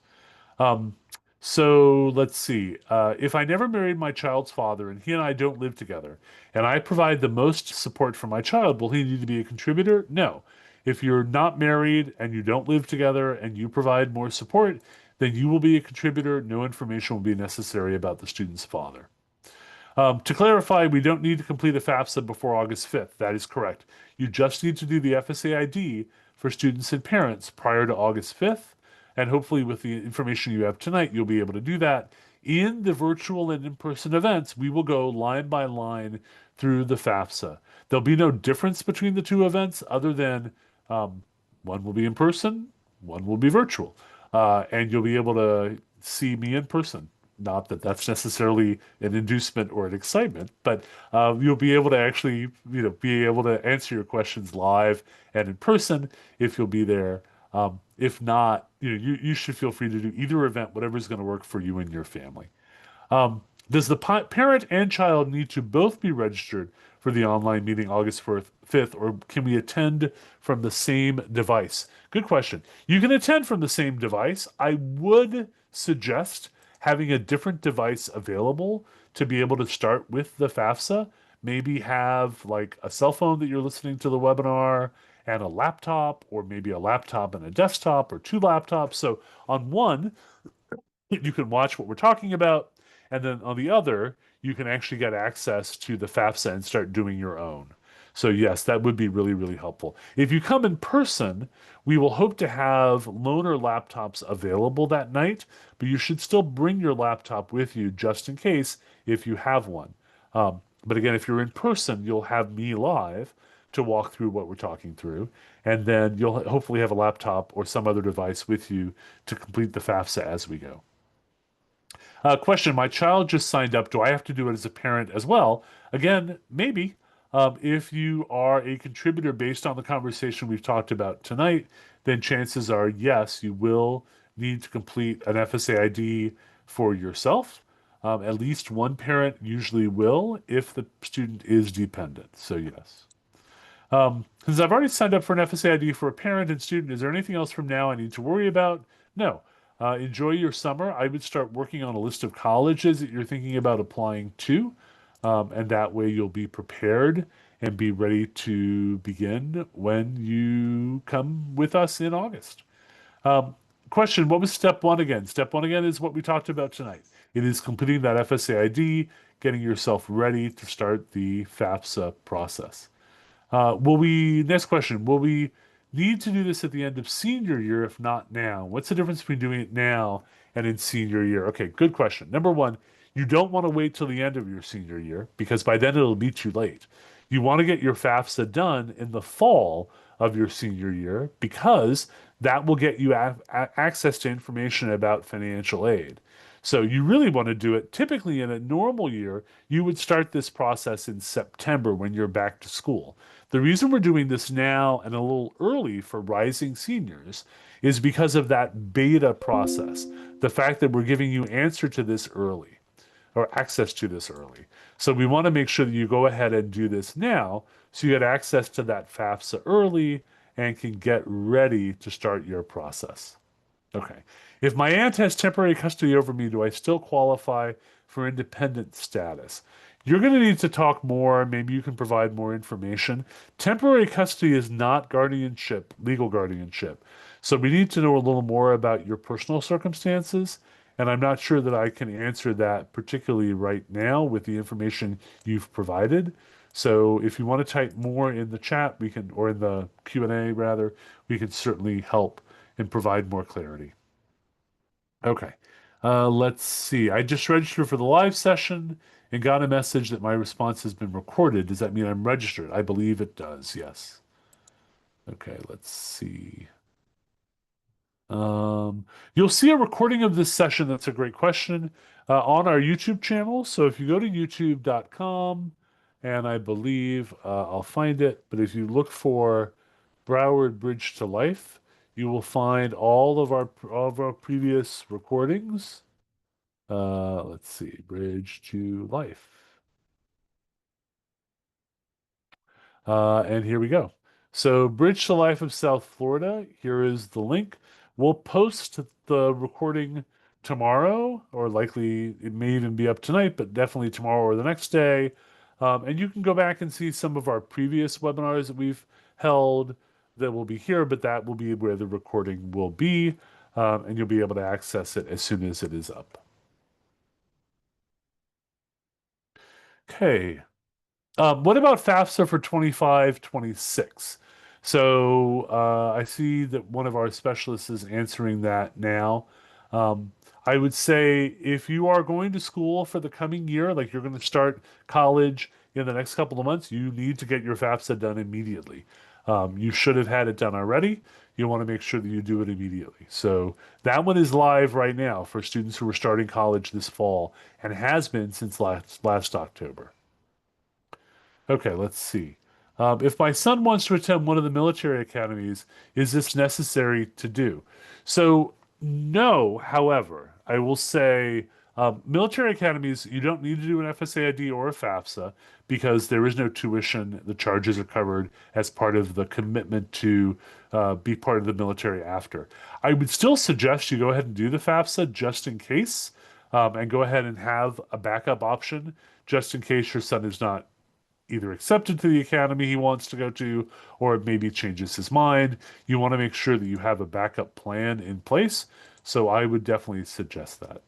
Um, so let's see. If I never married my child's father and he and I don't live together, and I provide the most support for my child, will he need to be a contributor? No. If you're not married and you don't live together and you provide more support, then you will be a contributor. No information will be necessary about the student's father. To clarify, we don't need to complete a FAFSA before August 5th. That is correct. You just need to do the FSA ID for students and parents prior to August 5th. And hopefully, with the information you have tonight, you'll be able to do that. In the virtual and in-person events, we will go line by line through the FAFSA. There'll be no difference between the two events other than one will be in person, one will be virtual. And you'll be able to see me in person. Not that that's necessarily an inducement or an excitement, but you'll be able to actually, be able to answer your questions live and in person if you'll be there. If not, you should feel free to do either event, whatever's going to work for you and your family. Does the parent and child need to both be registered for the online meeting August 5th, or can we attend from the same device? Good question. You can attend from the same device. I would suggest having a different device available to be able to start with the FAFSA. Maybe have like a cell phone that you're listening to the webinar and a laptop, or maybe a laptop and a desktop, or two laptops. So on one, you can watch what we're talking about, and then on the other, you can actually get access to the FAFSA and start doing your own. So yes, that would be really, really helpful. If you come in person, we will hope to have loaner laptops available that night, but you should still bring your laptop with you just in case if you have one. But again, if you're in person, you'll have me live to walk through what we're talking through, and then you'll hopefully have a laptop or some other device with you to complete the FAFSA as we go. Question, my child just signed up. Do I have to do it as a parent as well? Again, maybe. If you are a contributor based on the conversation we've talked about tonight, then chances are, yes, you will need to complete an FSA ID for yourself. At least one parent usually will if the student is dependent. So yes. Since I've already signed up for an FSA ID for a parent and student, is there anything else from now I need to worry about? No. Enjoy your summer. I would start working on a list of colleges that you're thinking about applying to, and that way you'll be prepared and be ready to begin when you come with us in August. Question, what was step one again? Step one again is what we talked about tonight. It is completing that FSA ID, getting yourself ready to start the FAFSA process. Next question, will we need to do this at the end of senior year, if not now? What's the difference between doing it now and in senior year? Okay, good question. Number one, you don't want to wait till the end of your senior year because by then it'll be too late. You want to get your FAFSA done in the fall of your senior year because that will get you access to information about financial aid. So you really want to do it. Typically, in a normal year, you would start this process in September when you're back to school. The reason we're doing this now and a little early for rising seniors is because of that beta process. The fact that we're giving you answer to this early or access to this early. So we want to make sure that you go ahead and do this now so you get access to that FAFSA early and can get ready to start your process. Okay. If my aunt has temporary custody over me, do I still qualify for independent status? You're going to need to talk more. Maybe you can provide more information. Temporary custody is not guardianship, legal guardianship. So we need to know a little more about your personal circumstances. And I'm not sure that I can answer that particularly right now with the information you've provided. So if you want to type more in the chat, we can, or in the Q&A rather, we can certainly help and provide more clarity. Okay. Let's see. I just registered for the live session and got a message that my response has been recorded. Does that mean I'm registered? I believe it does. Yes. Okay, let's see. Um, you'll see a recording of this session. That's a great question on our YouTube channel. So if you go to youtube.com, and I believe I'll find it, but if you look for Broward Bridge to Life, you will find all of our previous recordings. Let's see, Bridge to Life. And here we go. So, Bridge to Life of South Florida. Here is the link. We'll post the recording tomorrow, or likely it may even be up tonight, but definitely tomorrow or the next day. And you can go back and see some of our previous webinars that we've held that will be here, but that will be where the recording will be. And you'll be able to access it as soon as it is up. Okay. What about FAFSA for 25, 26? So I see that one of our specialists is answering that now. Um, I would say if you are going to school for the coming year, like you're going to start college in the next couple of months, you need to get your FAFSA done immediately. You should have had it done already. You want to make sure that you do it immediately. So that one is live right now for students who are starting college this fall and has been since last October. Okay, let's see. If my son wants to attend one of the military academies, is this necessary to do? So, no, however, I will say military academies, you don't need to do an FSA ID or a FAFSA because there is no tuition. The charges are covered as part of the commitment to be part of the military after. I would still suggest you go ahead and do the FAFSA just in case, and go ahead and have a backup option just in case your son is not either accepted to the academy he wants to go to, or maybe changes his mind. You want to make sure that you have a backup plan in place. So I would definitely suggest that.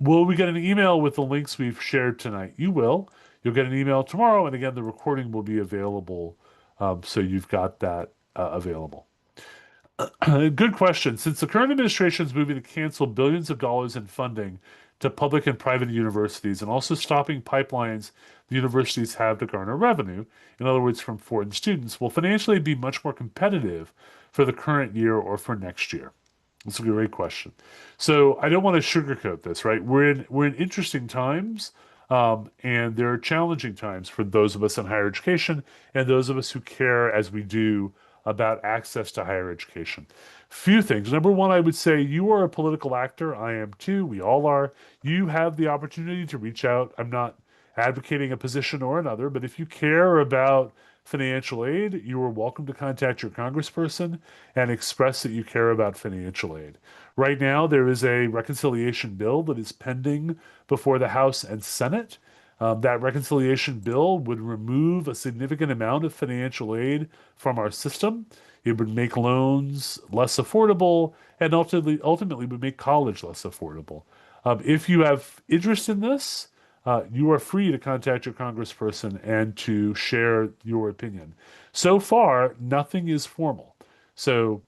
Will we get an email with the links we've shared tonight? You will. You'll get an email tomorrow. And again, the recording will be available. So you've got that available. Good question. Since the current administration is moving to cancel billions of dollars in funding to public and private universities and also stopping pipelines the universities have to garner revenue, in other words, from foreign students, will financially be much more competitive for the current year or for next year? That's a great question. So I don't want to sugarcoat this, right? We're in interesting times, and there are challenging times for those of us in higher education and those of us who care as we do about access to higher education. Few things. Number one, I would say you are a political actor. I am too. We all are. You have the opportunity to reach out. I'm not advocating a position or another, but if you care about financial aid, you are welcome to contact your congressperson and express that you care about financial aid. Right now, there is a reconciliation bill that is pending before the House and Senate. That reconciliation bill would remove a significant amount of financial aid from our system. It would make loans less affordable and ultimately would make college less affordable. If you have interest in this, you are free to contact your congressperson and to share your opinion. So far, nothing is formal. So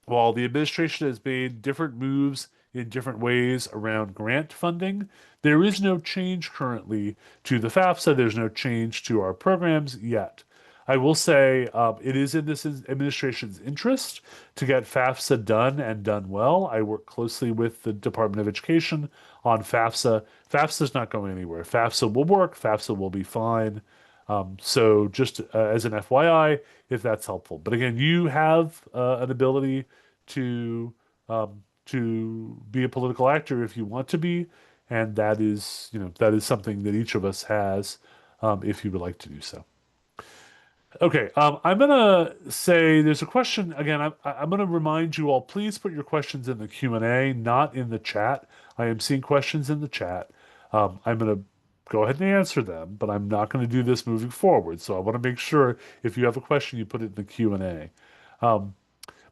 while the administration has made different moves in different ways around grant funding, there is no change currently to the FAFSA. There's no change to our programs yet. I will say it is in this administration's interest to get FAFSA done and done well. I work closely with the Department of Education on FAFSA. FAFSA is not going anywhere. FAFSA will work. FAFSA will be fine. So just as an FYI, if that's helpful. But again, you have an ability to be a political actor if you want to be, and that is something that each of us has if you would like to do so. Okay, I'm gonna say there's a question again. I'm gonna remind you all, please put your questions in the Q&A, not in the chat. I am seeing questions in the chat. I'm gonna go ahead and answer them, but I'm not gonna do this moving forward. So I want to make sure if you have a question, you put it in the Q&A.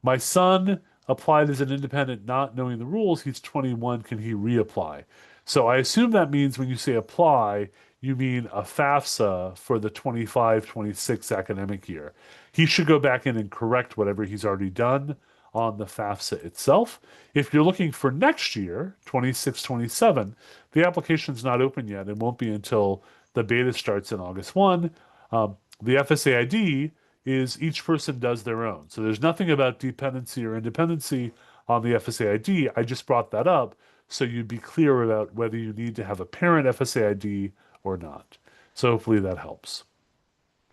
My son applied as an independent, not knowing the rules. He's 21. Can he reapply? So I assume that means when you say apply, you mean a FAFSA for the 25-26 academic year. He should go back in and correct whatever he's already done on the FAFSA itself. If you're looking for next year, 26-27, the application's not open yet and won't be until the beta starts in August 1. The FSA ID is each person does their own. So there's nothing about dependency or independency on the FSA ID. I just brought that up so you'd be clear about whether you need to have a parent FSA ID or not. So hopefully that helps.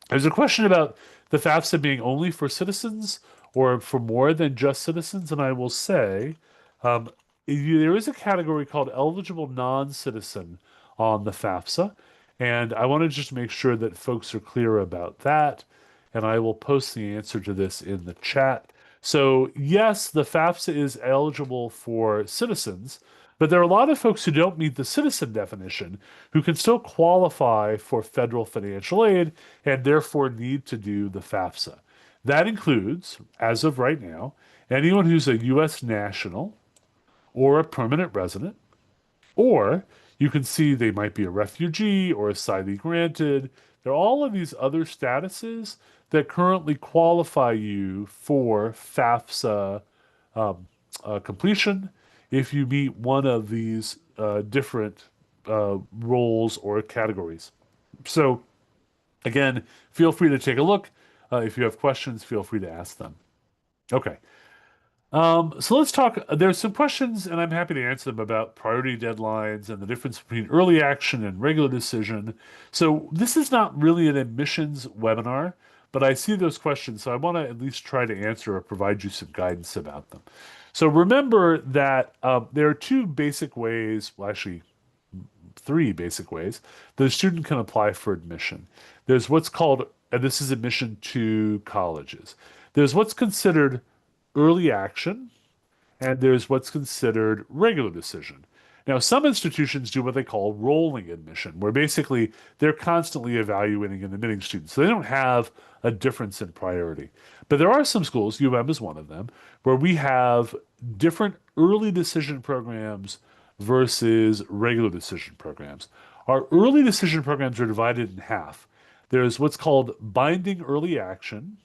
There's a question about the FAFSA being only for citizens or for more than just citizens, and I will say um, there is a category called eligible non-citizen on the FAFSA, and I want to just make sure that folks are clear about that, and I will post the answer to this in the chat. So yes, the FAFSA is eligible for citizens, but there are a lot of folks who don't meet the citizen definition who can still qualify for federal financial aid and therefore need to do the FAFSA. That includes, as of right now, anyone who's a U.S. national or a permanent resident, or you can see they might be a refugee or asylum granted. There are all of these other statuses that currently qualify you for FAFSA completion if you meet one of these different roles or categories. So, again, feel free to take a look. If you have questions, feel free to ask them. Okay. So let's talk. There's some questions, and I'm happy to answer them about priority deadlines and the difference between early action and regular decision. So this is not really an admissions webinar, but I see those questions, so I want to at least try to answer or provide you some guidance about them. So remember that there are two basic ways, well, actually, three basic ways that a student can apply for admission. There's what's called, and this is admission to colleges. There's what's considered early action, and there's what's considered regular decision. Now, some institutions do what they call rolling admission, where basically they're constantly evaluating and admitting students. So they don't have a difference in priority. But there are some schools, UM is one of them, where we have different early decision programs versus regular decision programs. Our early decision programs are divided in half. There's what's called binding early action,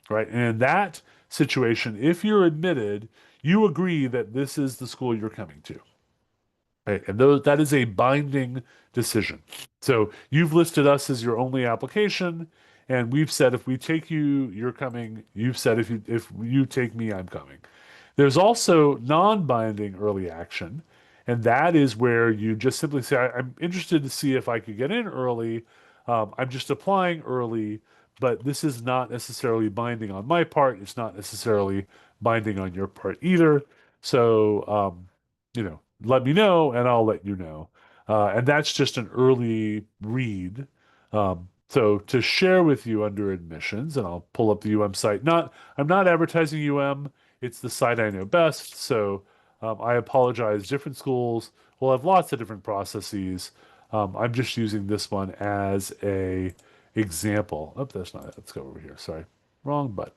right? And in that situation, if you're admitted, you agree that this is the school you're coming to. Right? And that is a binding decision. So you've listed us as your only application, and we've said if we take you, you're coming. You've said if you take me, I'm coming. There's also non-binding early action, and that is where you just simply say, I'm interested to see if I could get in early. I'm just applying early, but this is not necessarily binding on my part. It's not necessarily binding on your part either. So, let me know and I'll let you know. And that's just an early read. So to share with you under admissions, and I'll pull up the UM site. I'm not advertising UM. It's the site I know best. So I apologize. Different schools will have lots of different processes. I'm just using this one as a example. Oh, that's not it. Let's go over here. Sorry. Wrong button.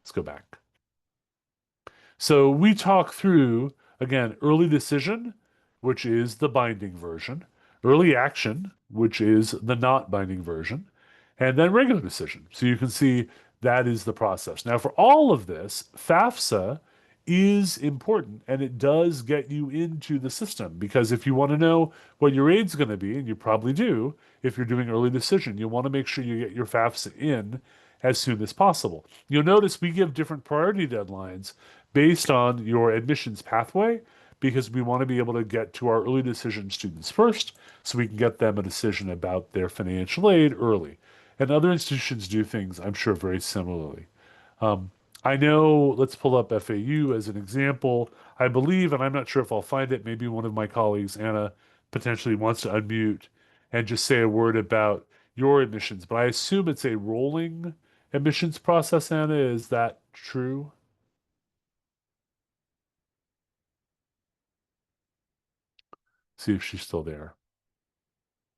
Let's go back. So we talk through, again, early decision, which is the binding version, early action, which is the not binding version, and then regular decision. So you can see that is the process. Now, for all of this, FAFSA is important and it does get you into the system because if you want to know what your aid's going to be, and you probably do if you're doing early decision, you want to make sure you get your FAFSA in as soon as possible. You'll notice we give different priority deadlines based on your admissions pathway because we want to be able to get to our early decision students first so we can get them a decision about their financial aid early. And other institutions do things, I'm sure, very similarly. I know, let's pull up FAU as an example. I believe, and I'm not sure if I'll find it, maybe one of my colleagues, Anna, potentially wants to unmute and just say a word about your admissions, but I assume it's a rolling admissions process, Anna. Is that true? See if she's still there.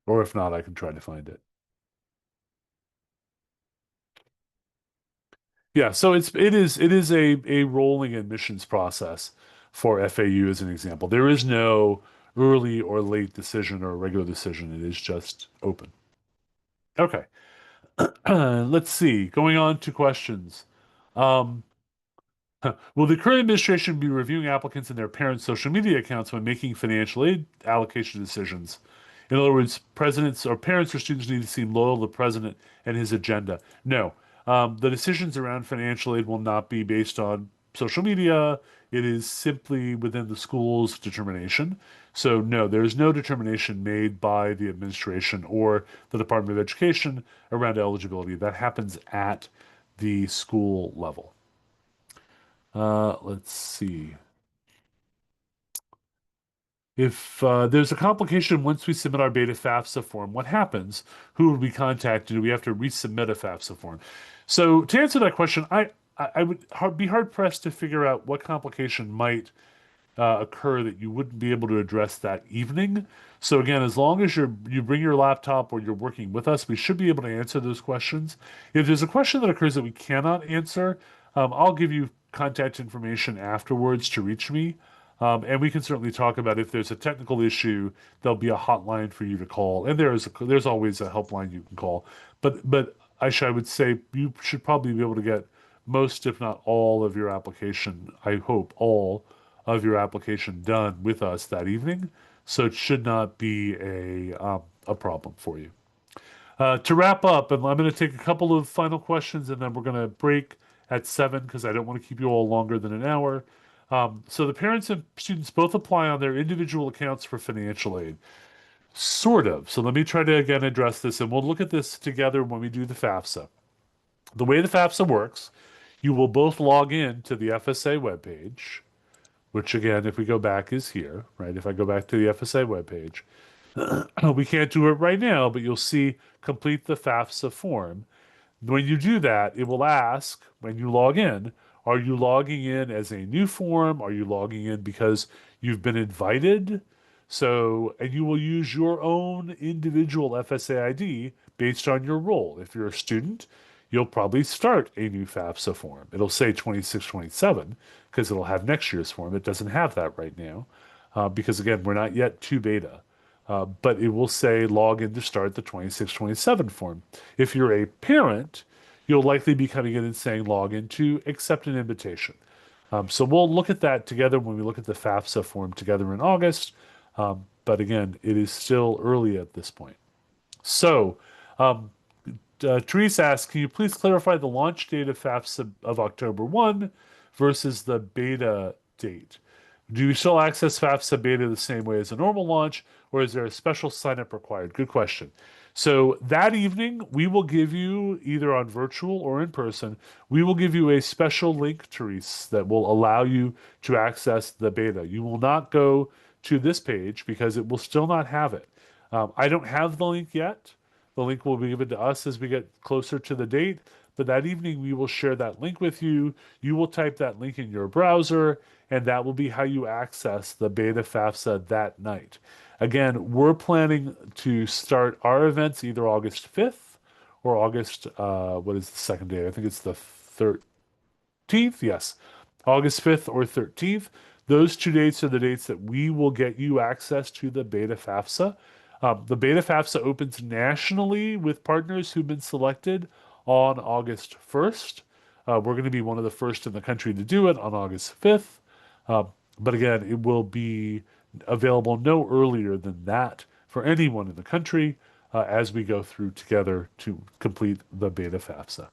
Or if not, I can try to find it. Yeah, so it is a rolling admissions process for FAU as an example. There is no early or late decision or a regular decision. It is just open. Okay. Let's see. Going on to questions. Um, Will the current administration be reviewing applicants and their parents' social media accounts when making financial aid allocation decisions? In other words, presidents or parents or students need to seem loyal to the president and his agenda. No, the decisions around financial aid will not be based on social media. It is simply within the school's determination. So, no, there is no determination made by the administration or the Department of Education around eligibility. That happens at the school level. Let's see. If there's a complication once we submit our beta FAFSA form, what happens? Who would we contact? Do we have to resubmit a FAFSA form? So to answer that question, I would be hard pressed to figure out what complication might occur that you wouldn't be able to address that evening. So again, as long as you bring your laptop or you're working with us, we should be able to answer those questions. If there's a question that occurs that we cannot answer, I'll give you contact information afterwards to reach me. And we can certainly talk about if there's a technical issue, there'll be a hotline for you to call, and there's always a helpline you can call. But Aisha, I would say you should probably be able to get most, if not all, of your application. I hope all of your application done with us that evening, so it should not be a problem for you. To wrap up, and I'm going to take a couple of final questions, and then we're going to break at 7 because I don't want to keep you all longer than an hour. So the parents and students both apply on their individual accounts for financial aid. Sort of. So let me try to again address this, and we'll look at this together when we do the FAFSA. The way the FAFSA works, you will both log in to the FSA webpage, which again, if we go back, is here, right? If I go back to the FSA webpage, we can't do it right now, but you'll see complete the FAFSA form. When you do that, it will ask when you log in, are you logging in as a new form? Are you logging in because you've been invited? So, and you will use your own individual FSA ID based on your role. If you're a student, you'll probably start a new FAFSA form. It'll say 2627 because it'll have next year's form. It doesn't have that right now because, again, we're not yet to beta. But it will say log in to start the 2627 form. If you're a parent, you'll likely be coming in and saying log in to accept an invitation. So we'll look at that together when we look at the FAFSA form together in August. But again, it is still early at this point. So um, Therese asks, can you please clarify the launch date of FAFSA of October 1 versus the beta date? Do you still access FAFSA beta the same way as a normal launch, or is there a special sign-up required? Good question. So that evening, we will give you, either on virtual or in person, we will give you a special link, Therese, that will allow you to access the beta. You will not go to this page because it will still not have it. I don't have the link yet. The link will be given to us as we get closer to the date. But that evening, we will share that link with you. You will type that link in your browser, and that will be how you access the beta FAFSA that night. Again, we're planning to start our events either August 5th or August, what is the second day? I think it's the 13th. Yes, August 5th or 13th. Those two dates are the dates that we will get you access to the beta FAFSA. The beta FAFSA opens nationally with partners who've been selected on August 1st. We're going to be one of the first in the country to do it on August 5th. But again, it will be available no earlier than that for anyone in the country as we go through together to complete the beta FAFSA.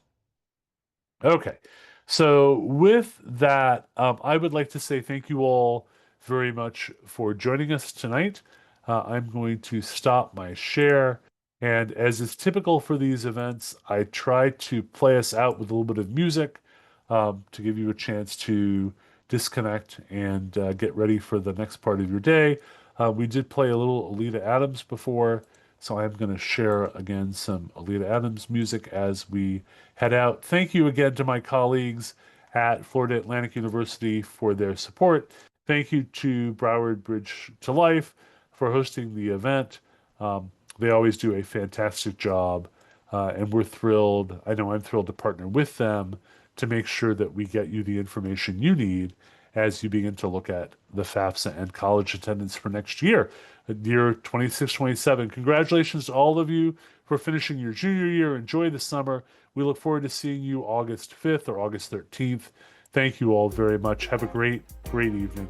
Okay, so with that, I would like to say thank you all very much for joining us tonight. I'm going to stop my share. And as is typical for these events, I try to play us out with a little bit of music to give you a chance to disconnect and get ready for the next part of your day. We did play a little Alita Adams before, so I'm going to share again some Alita Adams music as we head out. Thank you again to my colleagues at Florida Atlantic University for their support. Thank you to Broward Bridge to Life for hosting the event. They always do a fantastic job, and we're thrilled. I know I'm thrilled to partner with them to make sure that we get you the information you need as you begin to look at the FAFSA and college attendance for next year, year 26-27. Congratulations to all of you for finishing your junior year. Enjoy the summer. We look forward to seeing you August 5th or August 13th. Thank you all very much. Have a great evening.